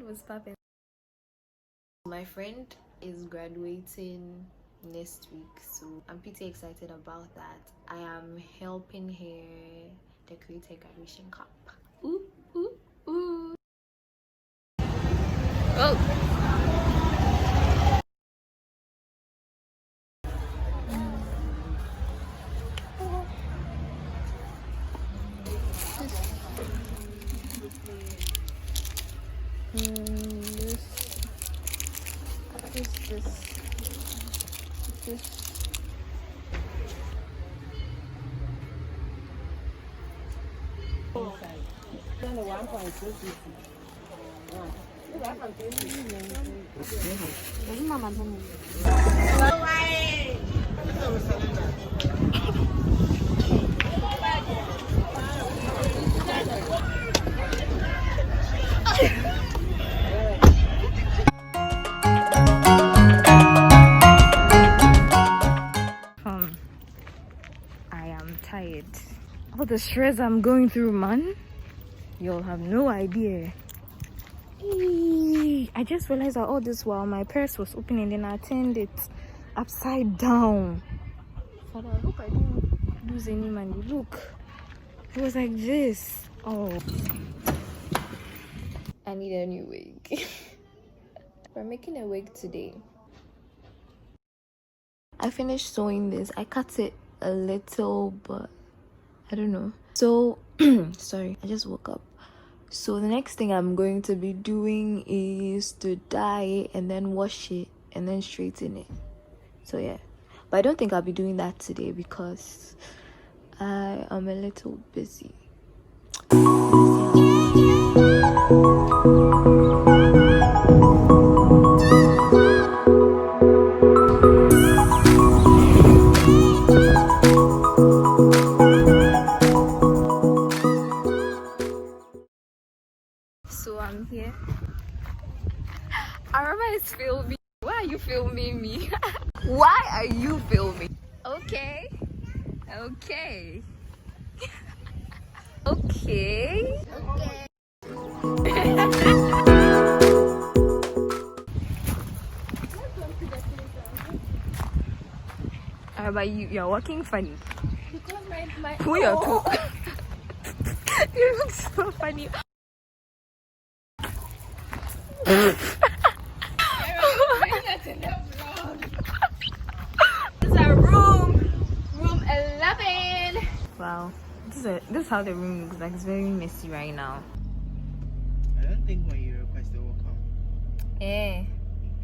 was popping. My friend is graduating next week, so I'm pretty excited about that. I am helping her decorate her graduation cup. Ooh, ooh, ooh. Oh. I am tired. All the stress I'm going through, man. You'll have no idea. I just realized that all this while my purse was open and then I turned it upside down. Father, I hope I didn't lose any money. Look, it was like this. Oh, I need a new wig. We're making a wig today. I finished sewing this. I cut it a little, but I don't know. So sorry, I just woke up. So the next thing I'm going to be doing is to dye and then wash it and then straighten it. So yeah, but I don't think I'll be doing that today because I am a little busy. So I'm here. Arama is filming. Why are you filming me? Why are you filming? Okay. Okay. Okay. Okay. Arama, you're walking funny. Because my Who you're talking? You look so funny. This is our room 11. Wow, this is how the room looks like. It's very messy right now. I don't think when you request it will come. Eh.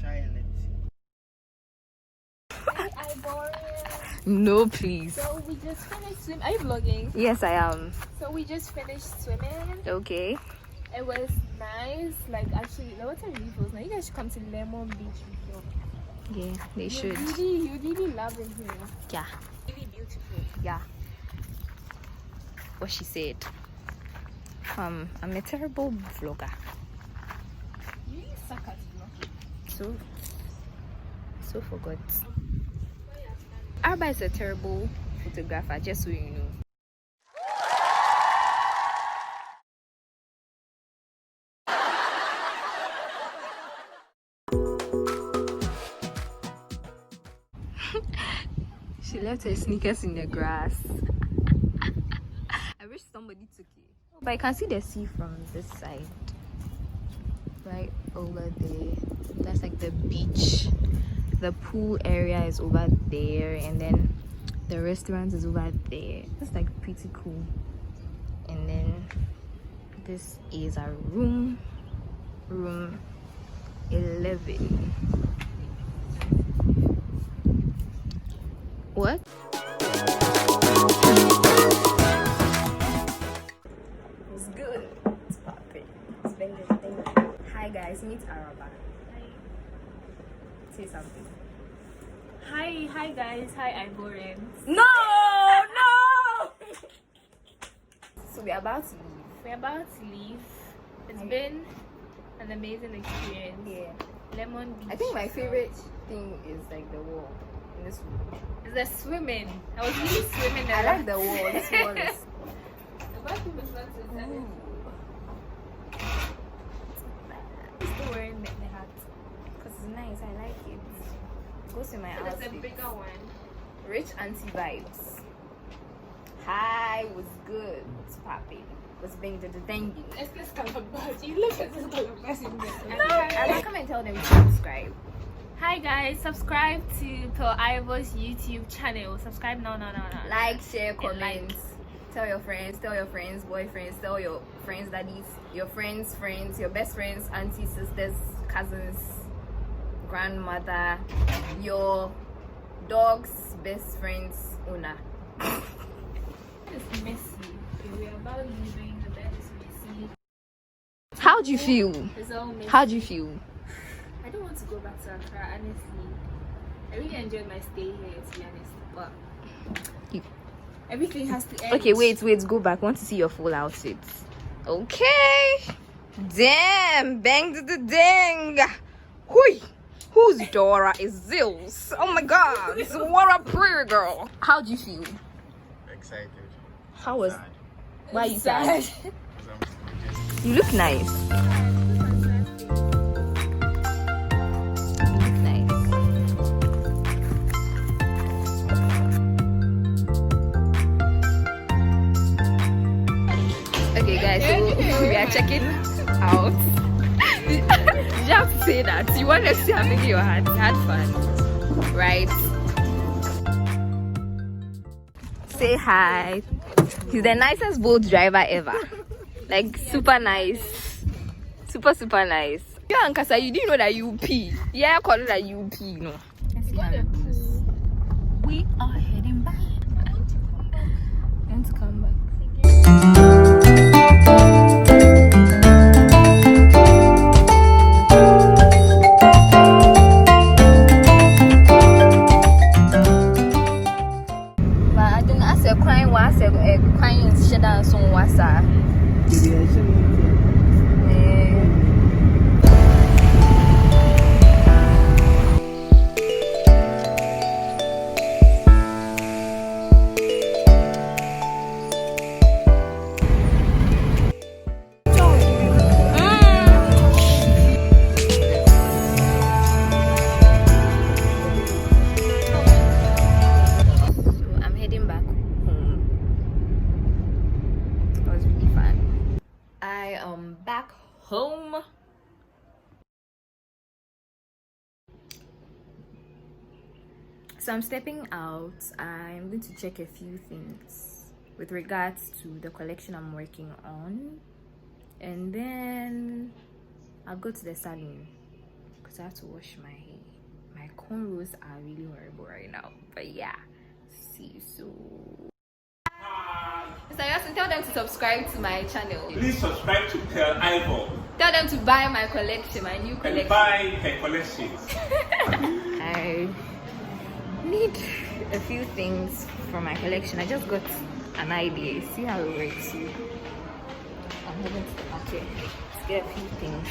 Try and let's see. I borrowed. No, please. So we just finished swimming. Are you vlogging? Yes, I am. So we just finished swimming. Okay. It was nice. Like actually, the water really feels nice. You guys should come to Lemon Beach with your. Yeah, they should. You really love it here. Yeah. Really beautiful. Yeah. What she said. I'm a terrible vlogger. You really suck at vlogging. So forgot. Arba is a terrible photographer, just so you know. She left her sneakers in the grass. I wish somebody took it. But I can see the sea from this side. Right over there. That's like the beach. The pool area is over there. And then the restaurant is over there. That's like pretty cool. And then this is our room. Room 11. What? It's good. It's popping. It's been good thing. Hi guys, meet Araba. Hi. Say something. Hi guys. Hi Ivoran. No! So we're about to leave. We're about to leave. It's been an amazing experience. Yeah. Lemon Beach. I think my favorite thing is like the wall in this room. Is the swimming. I was really swimming. I like the wall. This wall is. The bathroom is not so bad. This wearing the hat? Because it's nice. I like it. Goes with my There's outfit. a bigger one. Rich auntie vibes. Hi, was good. What's popping? Was being the thangy. It's this calabash. You look at this calabash in there. And come and tell them to subscribe. Hi guys, subscribe to d.i.y's YouTube channel. Subscribe now. Like, share, comment. Tell your friends, boyfriends, tell your friends, daddies, your friends, your best friends, aunties, sisters, cousins, grandmother, your dog's best friend's owner. It's messy. We're about leaving. The bed is messy. How'd you feel? It's all messy. How'd you feel? I don't want to go back to Accra, honestly. I really enjoyed my stay here, to be honest. But everything has to end. Okay, wait, go back. I want to see your full outfit. Okay. Damn, bang to the dang. Hui. Whose Dora is Zills? Oh my god. What a pretty girl. How'd you feel? Excited. How was? Sad. Why are you sad? 'Cause I'm You look nice. You look nice. Okay, guys, so we are checking out. Did you have to say that? You wanted to see how big your had fun, right? Say hi. He's the nicest boat driver ever. Like super nice. Super nice. You and Kasa, you didn't know that you pee. Yeah, I call it that you pee, no. We are heading back. And to come back. Back home. So I'm stepping out. I'm going to check a few things with regards to the collection I'm working on, and then I'll go to the salon because I have to wash my hair. My cornrows are really horrible right now, but yeah, see you soon. Mr. Yasin, tell them to subscribe to my channel. Please subscribe to d.i.y. Tell them to buy my collection, my new collection. And buy her collections. I need a few things from my collection. I just got an idea. See how it works. I'm heading to the market to get a few things.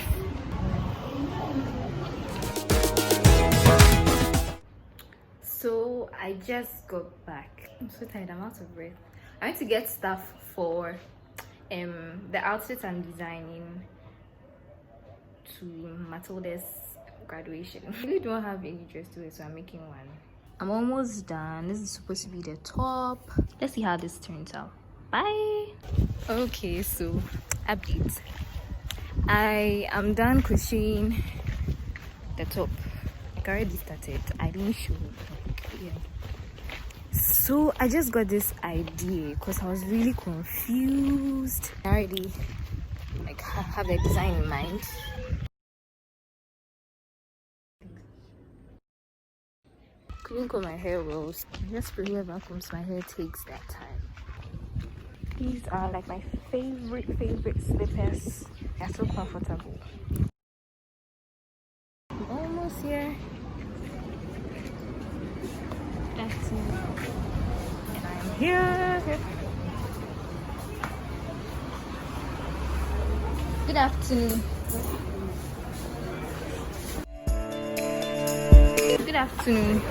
So I just got back. I'm so tired. I'm out of breath. I went to get stuff for the outfits I'm designing to Matilda's graduation. I really don't have any dress to wear, so I'm making one. I'm almost done. This is supposed to be the top. Let's see how this turns out. Bye. Okay, so update. I am done crocheting the top. Like I already started. I didn't show. Yeah. So I just got this idea because I was really confused. I already have the design in mind. Couldn't comb my hair well. Just spray whoever combs my hair takes that time. These are like my favorite slippers. They're so comfortable. I'm almost here. That's it. And I'm here. Good afternoon. Good afternoon.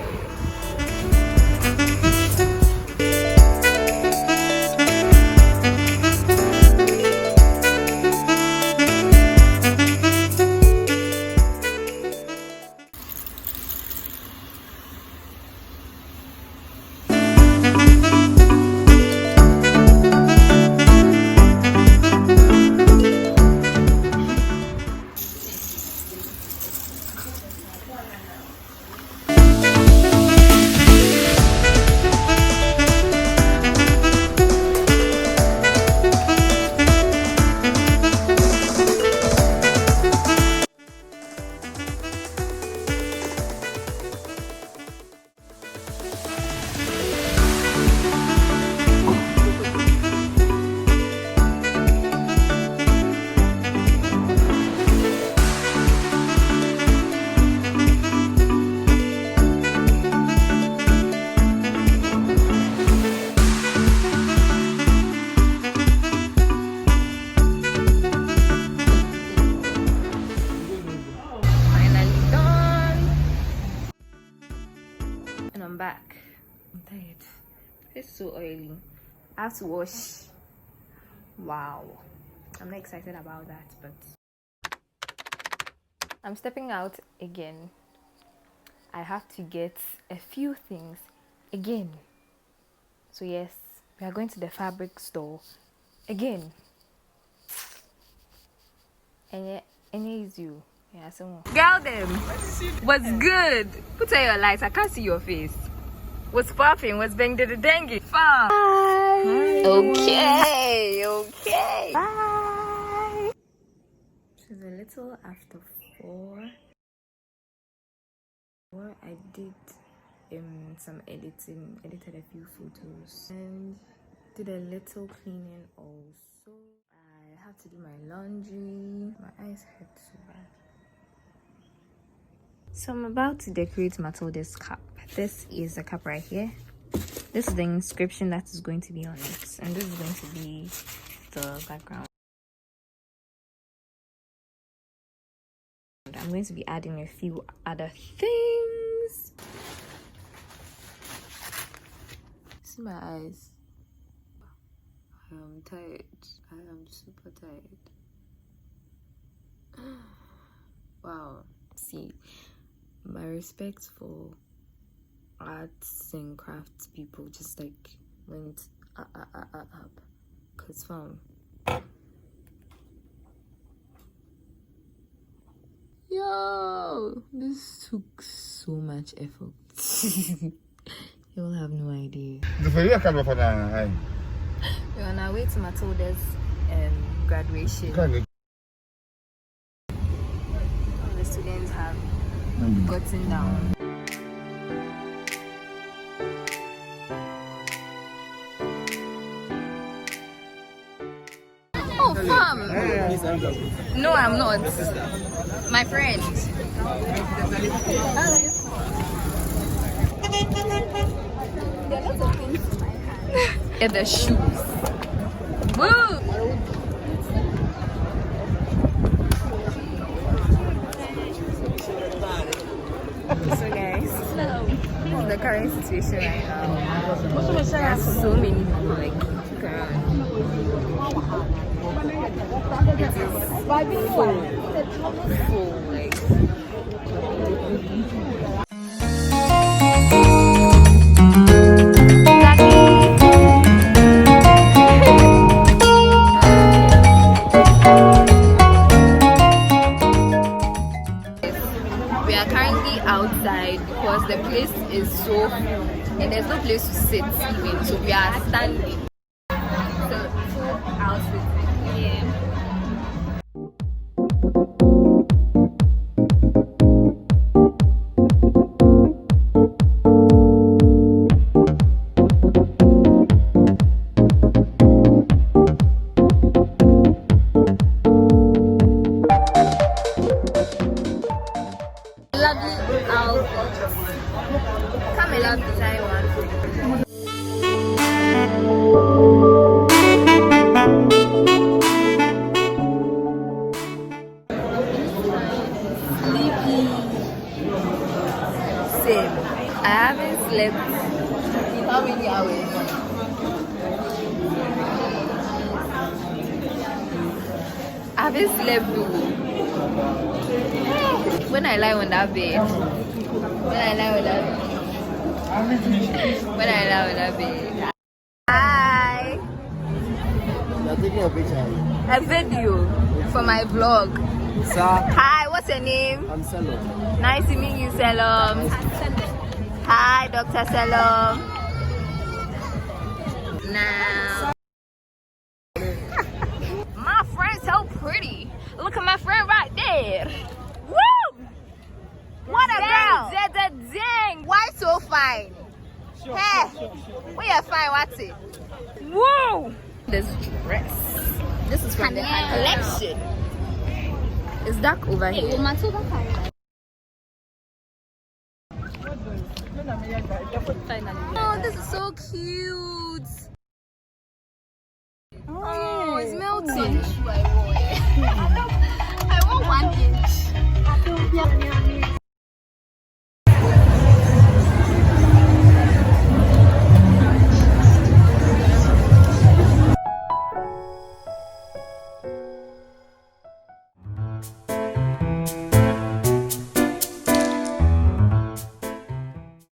It's so oily. I have to wash. Wow. I'm not excited about that, but I'm stepping out again. I have to get a few things again. So yes, we are going to the fabric store again. And it's you. Yeah, so girl them. What's good? Put on your lights. I can't see your face. What's popping? What's bang the dengue? Hi. Okay. Bye. It's a little after 4. I did some editing, edited a few photos and did a little cleaning also. I have to do my laundry. My eyes hurt so bad. So I'm about to decorate Matilda's cup. This is the cup right here. This is the inscription that is going to be on it, and this is going to be the background. I'm going to be adding a few other things. See my eyes. I am tired. I am super tired. Wow. See, my respect for arts and crafts people just like went up. Cause fam. Yo, this took so much effort. You'll have no idea. We're on our way to Matilda's graduation. All the students have gotten down. Oh, fam! No, I'm not. My friend. And the shoes. Woo! So guys, this is the current situation right now. There's so many people like around. It is full like. We are currently outside because the place is so full and there's no place to sit even, so we are standing. So full outfit here. Lovely outfit. Come and love design one. Sleepy. Same. I haven't slept in how many hours? I haven't slept though. When I lie on that bed, Hi. You're taking a picture. A video for my vlog. Sir, Hi, what's your name? I'm Salon. Nice to meet you, Salon. Hi, Dr. Salon. Now, my friend's so pretty. Look at my friend right there. Woo! What a girl! Dang! Why so fine? Hey, we are fine. What's it? Woo! This dress. This is from the collection. It's dark over here. Oh, this is so cute. Oh, it's melting. I want 1 inch.